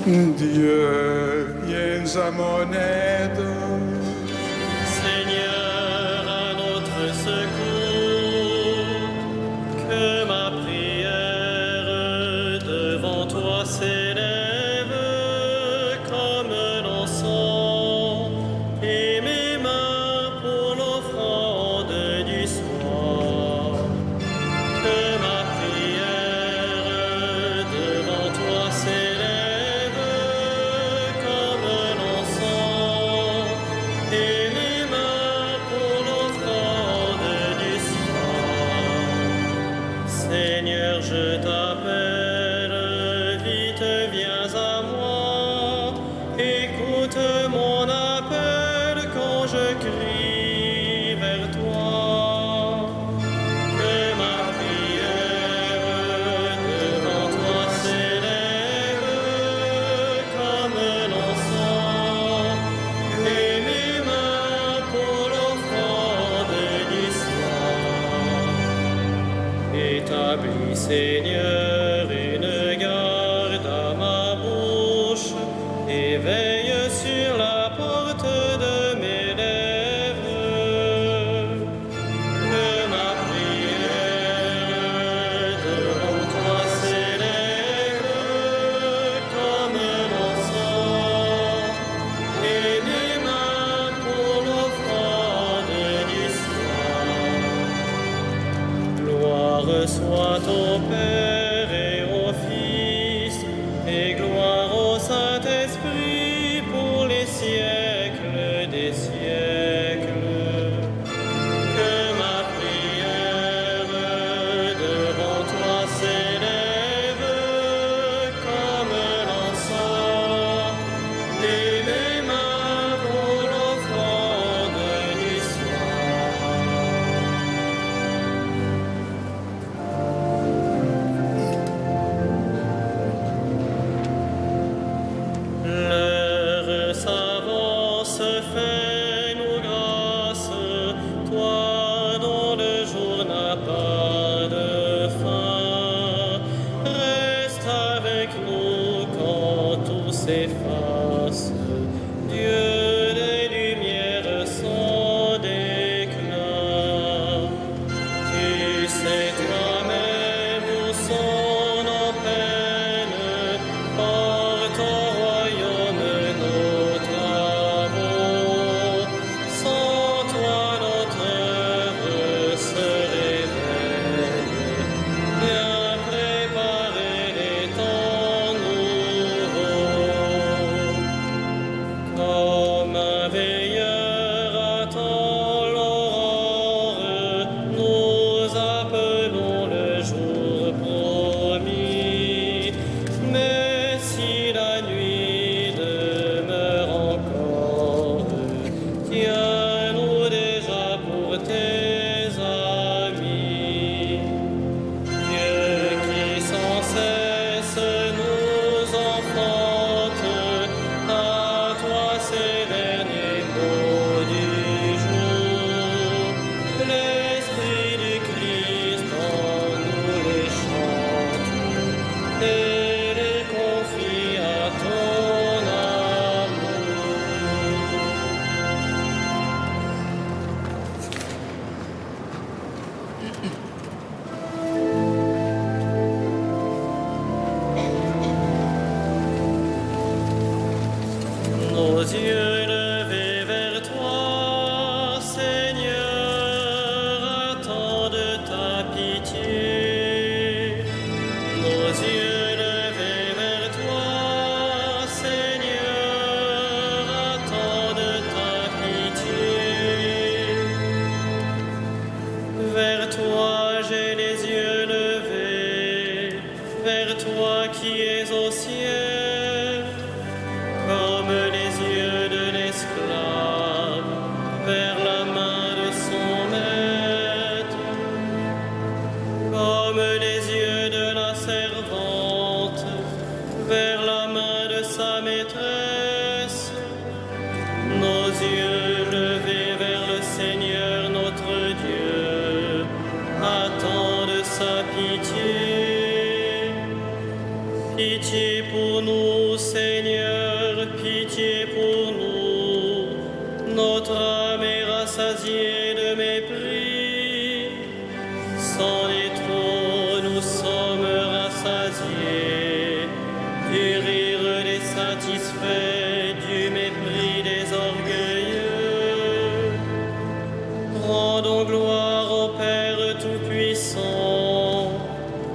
Dieu, viens à mon aide. Seigneur, à notre secours, que ma prière devant toi s'élève comme l'encens et mes mains pour l'offrande du soir. Que ma prière devant toi s'élève comme l'encens et mes mains pour l'offrande du soir. Seigneur, je t'appelle, vite viens à moi, écoute mon appel quand je crie vers toi. Que ma prière devant toi s'élève comme l'encens et mes mains pour l'offrande du soir. Établis, Seigneur, une garde à ma bouche et veille sur la porte de mes lèvres. Que ma prière devant toi s'élève comme l'encens et mes mains pour l'offrande du soir. Gloire soit au Père et au Fils et gloire au Saint-Esprit pour les siècles des siècles. Que ma prière devant toi s'élève comme l'encens et mes mains pour l'offrande du soir. L'heure s'avance, fais-nous grâce, toi dont le jour n'a pas de fin. Reste avec nous quand tout s'efface, Dieu des lumières sans déclin. Tu sais toi-même où sont nos peines, porte au royaume nos travaux. Sans toi notre œuvre se révèle, bien préparer les temps nouveaux. Comme un veilleur attend l'aurore, nous appelons le jour promis. Mais si la nuit demeure encore, tiens-nous déjà pour tes amis. Dieu qui sans cesse nous enfante, à toi ces derniers mots du jour. L'Esprit du Christ en nous les chante et les confie à ton amour. Nos yeux levés vers toi, Seigneur, attendent ta pitié. Nos yeux levés vers toi, Seigneur, attendent ta pitié. Vers toi j'ai les yeux levés, vers toi qui es au ciel, comme les yeux de l'esclave vers la main de son maître, comme les yeux de la servante vers la main de sa maîtresse. Nos yeux levés vers le Seigneur notre Dieu attendent sa pitié. Pitié pour nous, Seigneur, pitié pour nous. Notre âme est rassasiée de mépris. Sans les trop, nous sommes rassasiés. Du rire des satisfaits, du mépris des orgueilleux. Rendons gloire au Père Tout-Puissant,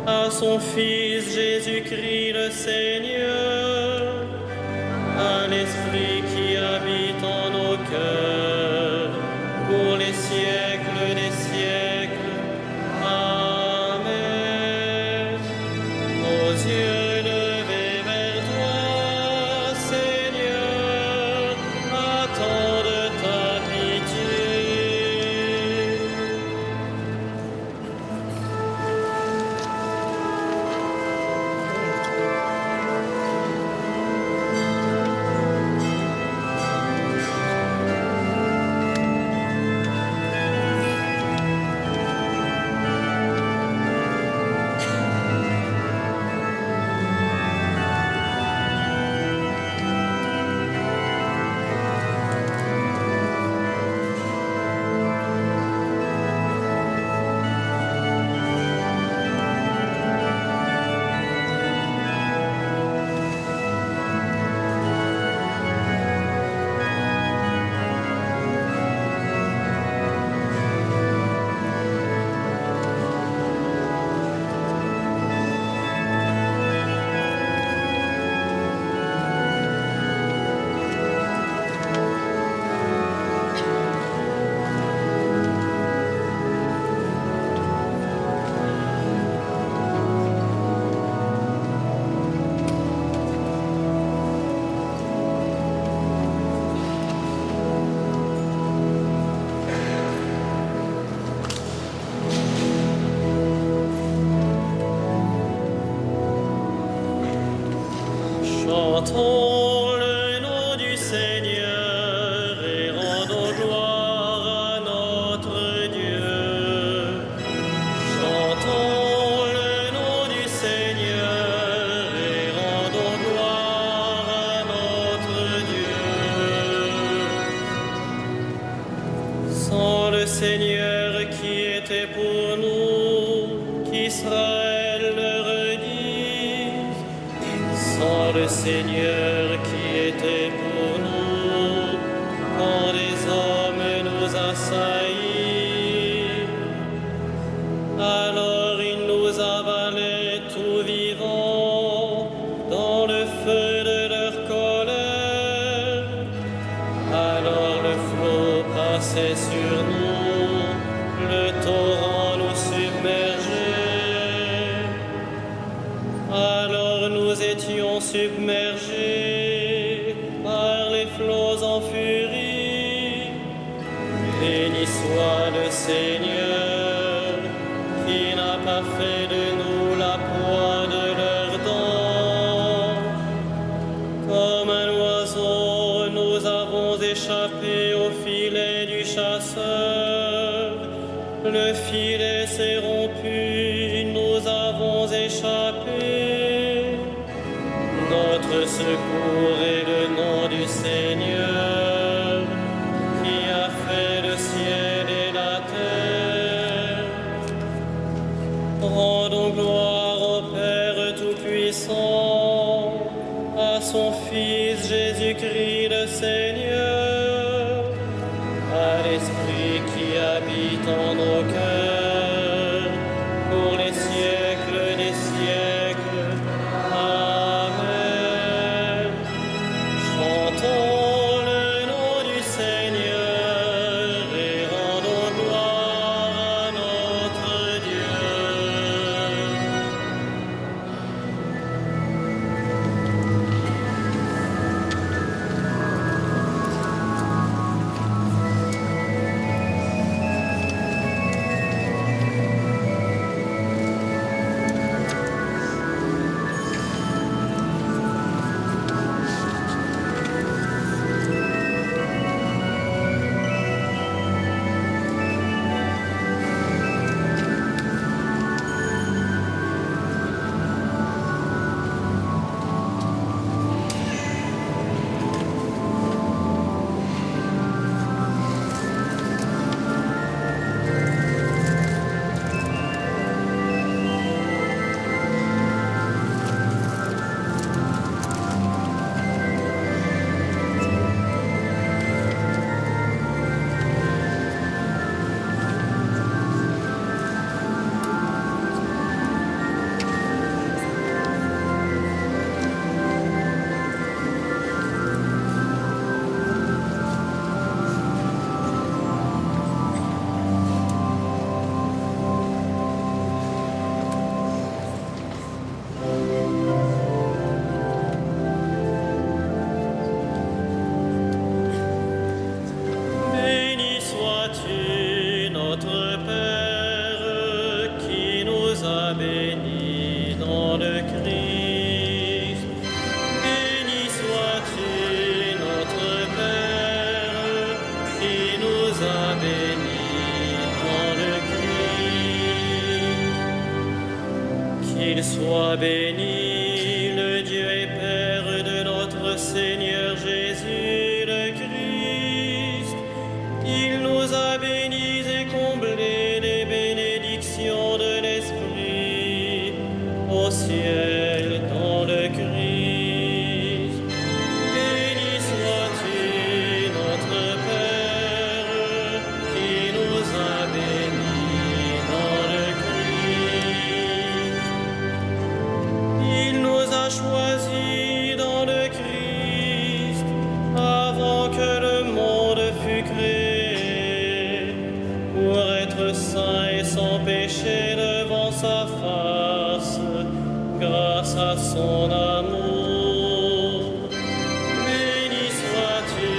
à son Fils Jésus-Christ le Seigneur, à l'Esprit qui habite en nos cœurs, pour les siècles des siècles. Amen. Nos yeux levés vers toi, Seigneur, attendent ta pitié. Chantons le nom du Seigneur et rendons gloire à notre Dieu. Chantons le nom du Seigneur et rendons gloire à notre Dieu. Sans le Seigneur qui était pour nous, qu'Israël le redise. Sans le Seigneur qui était pour nous, quand les hommes nous assaillirent, alors il nous avalait tout vivants dans le feu de leur colère. Alors le flot passait sur nous, le torrent nous submergeait. Alors nous étions submergés par les flots en furie. Béni soit le Seigneur, qui n'a pas fait de nous la proie de leurs dents. Comme un oiseau, nous avons échappé au filet du chasseur. Le filet s'est rompu, nous avons échappé. Notre secours est le nom du Seigneur, qui a fait le ciel et la terre. Rendons gloire au Père Tout-Puissant, à son Fils Jésus-Christ le Seigneur, à l'Esprit qui habite en nos cœurs, pour les siècles des siècles. Amen. Chantons le nom du Seigneur et rendons gloire à notre Dieu. Sois béni, le Dieu et Père de notre Seigneur Jésus le Christ. Il nous a bénis et comblés des bénédictions de l'Esprit au ciel dans le Christ. Béni sois-tu, notre Père, qui nous a bénis dans le Christ. Il nous a choisis dans le Christ avant que le monde fût créé, pour être saints et sans péché devant sa face, grâce à son amour. Béni sois-tu,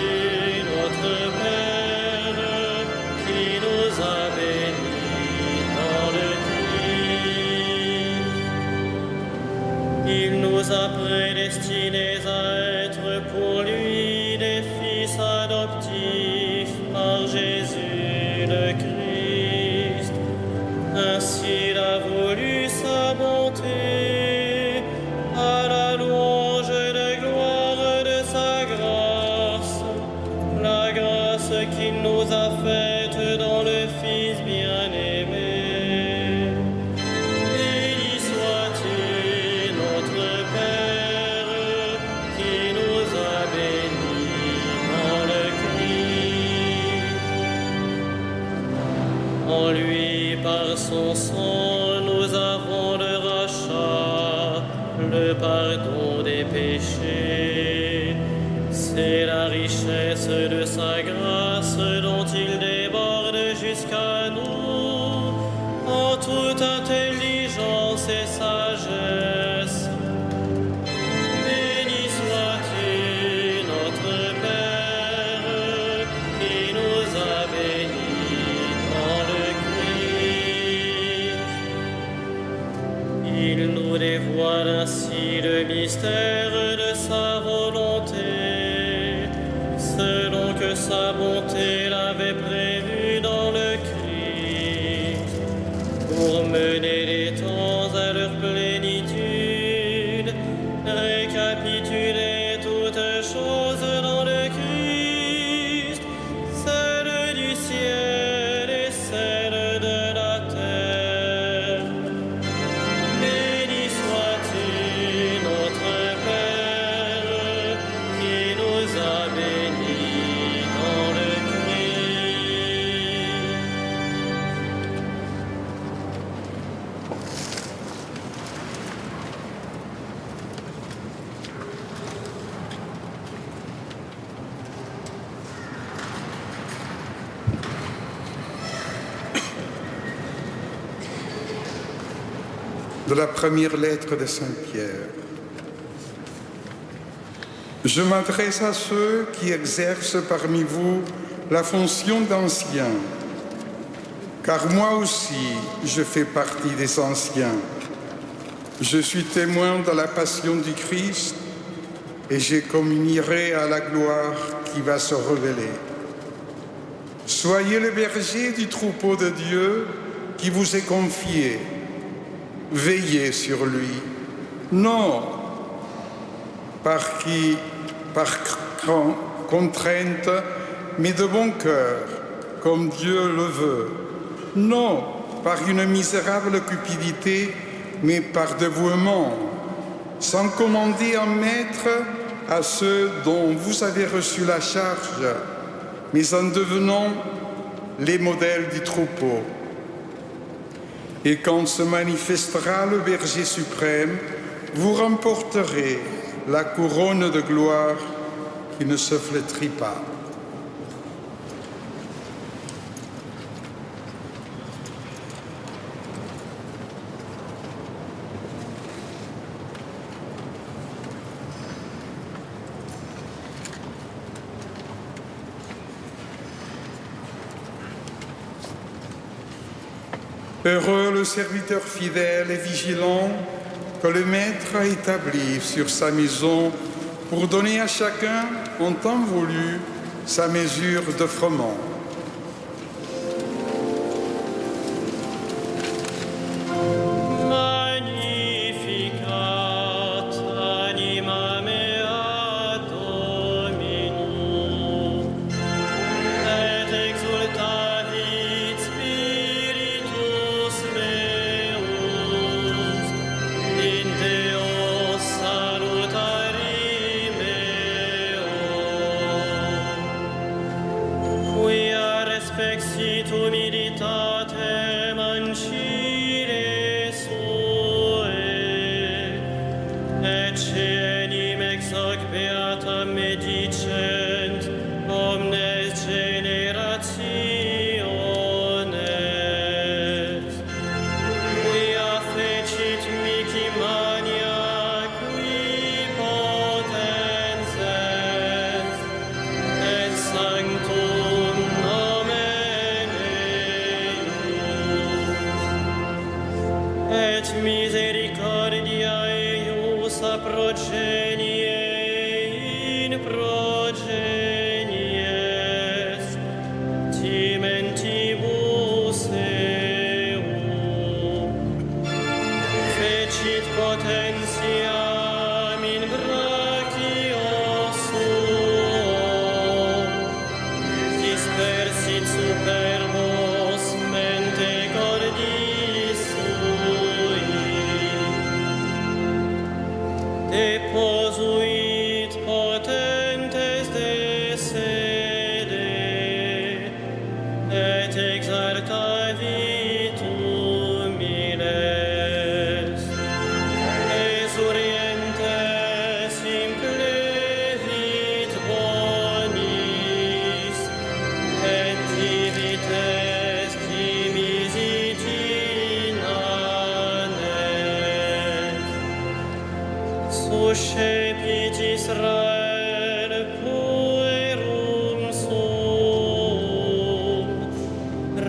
notre Père, qui nous a bénis dans le Christ. Il nous a prédestinés à être pour lui des fils adoptifs par Jésus le Christ. Ainsi il a voulu sa bonté, à la louange de gloire de sa grâce, la grâce qu'il nous a faite dans le Fils bien-aimé. Béni sois-tu, notre Père, qui nous a bénis dans le Christ. En lui, par son sang, nous avons le rachat, le pardon des péchés. C'est la richesse de sa grâce dont il déborde jusqu'à nous en toute intelligence et sagesse. Béni sois-tu, notre Père, qui nous a bénis dans le Christ. Il nous dévoile ainsi le mystère de sa volonté, selon que sa bonté l'avait prévu dans le Christ, pour mener les temps à leur plénitude, récapituler toutes choses dans le Christ, celles du ciel et celles de la terre. Béni sois-tu, notre Père, qui nous a bénis dans le Christ. De la première lettre de Saint Pierre. Je m'adresse à ceux qui exercent parmi vous la fonction d'anciens, car moi aussi je fais partie des anciens. Je suis témoin de la passion du Christ et je communierai à la gloire qui va se révéler. Soyez le berger du troupeau de Dieu qui vous est confié. Veillez sur lui, non par contrainte, mais de bon cœur, comme Dieu le veut, non par une misérable cupidité, mais par dévouement, sans commander un maître à ceux dont vous avez reçu la charge, mais en devenant les modèles du troupeau. Et quand se manifestera le berger suprême, vous remporterez la couronne de gloire qui ne se flétrit pas. Heureux le serviteur fidèle et vigilant que le Maître a établi sur sa maison pour donner à chacun, en temps voulu, sa mesure de froment. Magnificat exit humilitatem ancire sue, et cenim ex hoc beatam medicent omnes generationes. Quia fecit mihi mania, qui potens est, et sanctum nomen eius, et misericordia eius a progenie in progenies, timentibus eum. Fecit potentiam in brachio suo, dispersit superbos mente cordis sui, deposuit potentes de sede, et exaltavit humiles. Exurientes implevit bonis, et divites dimisit inanes. Suscepit Israel puerum sum,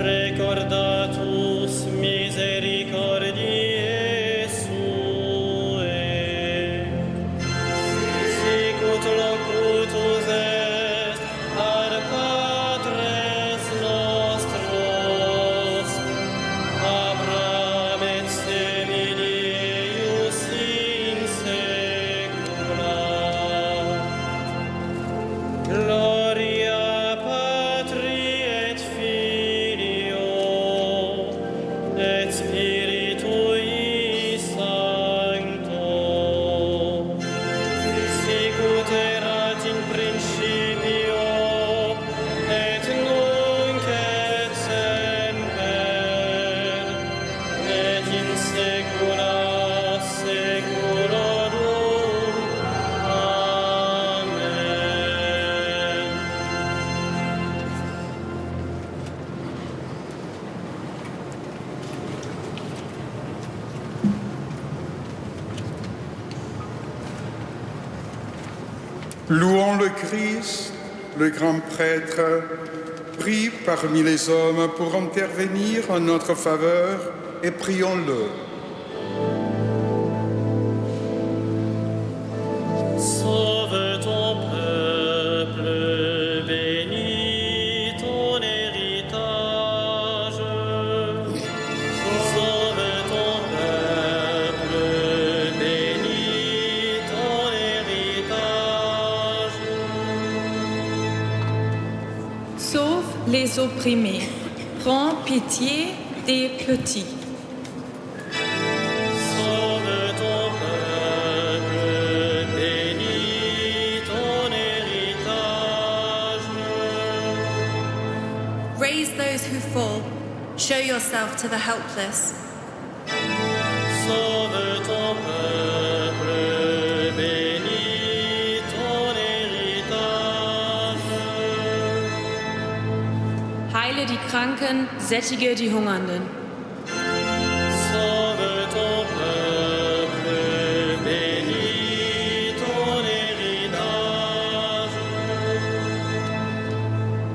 recordatus misericordiae sue. Sicut locutus est ad patres nostros, Abraham et semini eius in saecula. Gloria Patri et Filio et Spiritui Sancto, sicut erat in principio et nunc et semper et in saecula saeculorum. Amen. Louons le Christ, le grand prêtre, prie parmi les hommes pour intervenir en notre faveur et prions-le. Sauve ton peuple, bénis ton héritage. Sauve ton peuple, bénis ton héritage. Sauve les opprimés, prends pitié des petits. Sauve ton peuple, bénis ton héritage. Raise those who fall. Show yourself to the helpless. Sauve ton peuple, bénis ton héritage. Heile die Kranken, sättige die Hungernden. Sauve ton peuple, bénis ton héritage.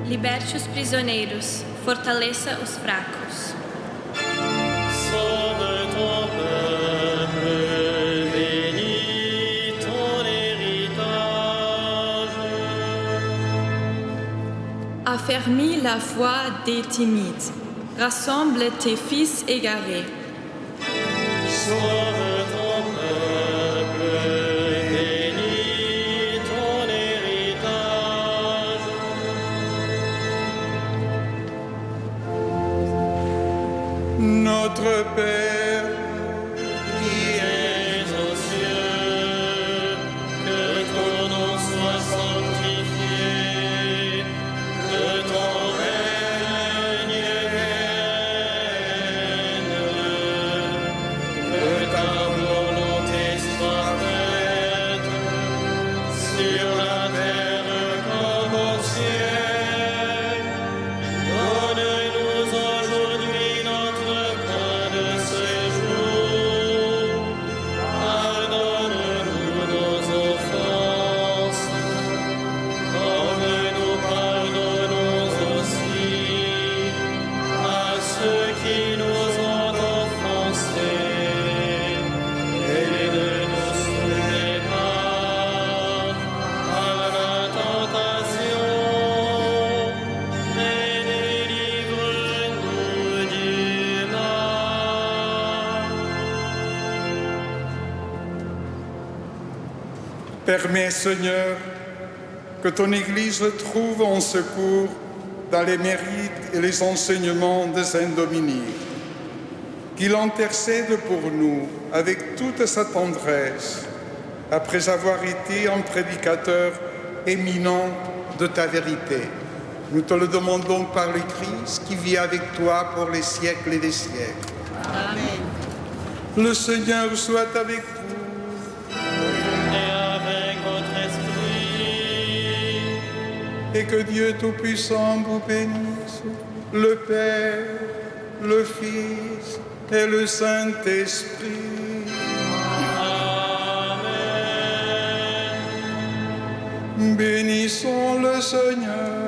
Liberte os prisioneiros, fortaleça os fracos. Sauve ton peuple, bénis ton héritage. Affermis la foi des timides. Rassemble tes fils égarés. Sauve ton peuple, bénis ton héritage. Notre Père, Qui es aux cieux, que ton nom soit sanctifié, que ton règne Permets, Seigneur, que ton Église trouve en secours dans les mérites et les enseignements de Saint Dominique, qu'il intercède pour nous avec toute sa tendresse, après avoir été un prédicateur éminent de ta vérité. Nous te le demandons par le Christ qui vit avec toi pour les siècles et des siècles. Amen. Le Seigneur soit avec vous. Et avec votre esprit. Et que Dieu Tout-Puissant vous bénisse, le Père, le Fils et le Saint-Esprit. Amen. Bénissons le Seigneur.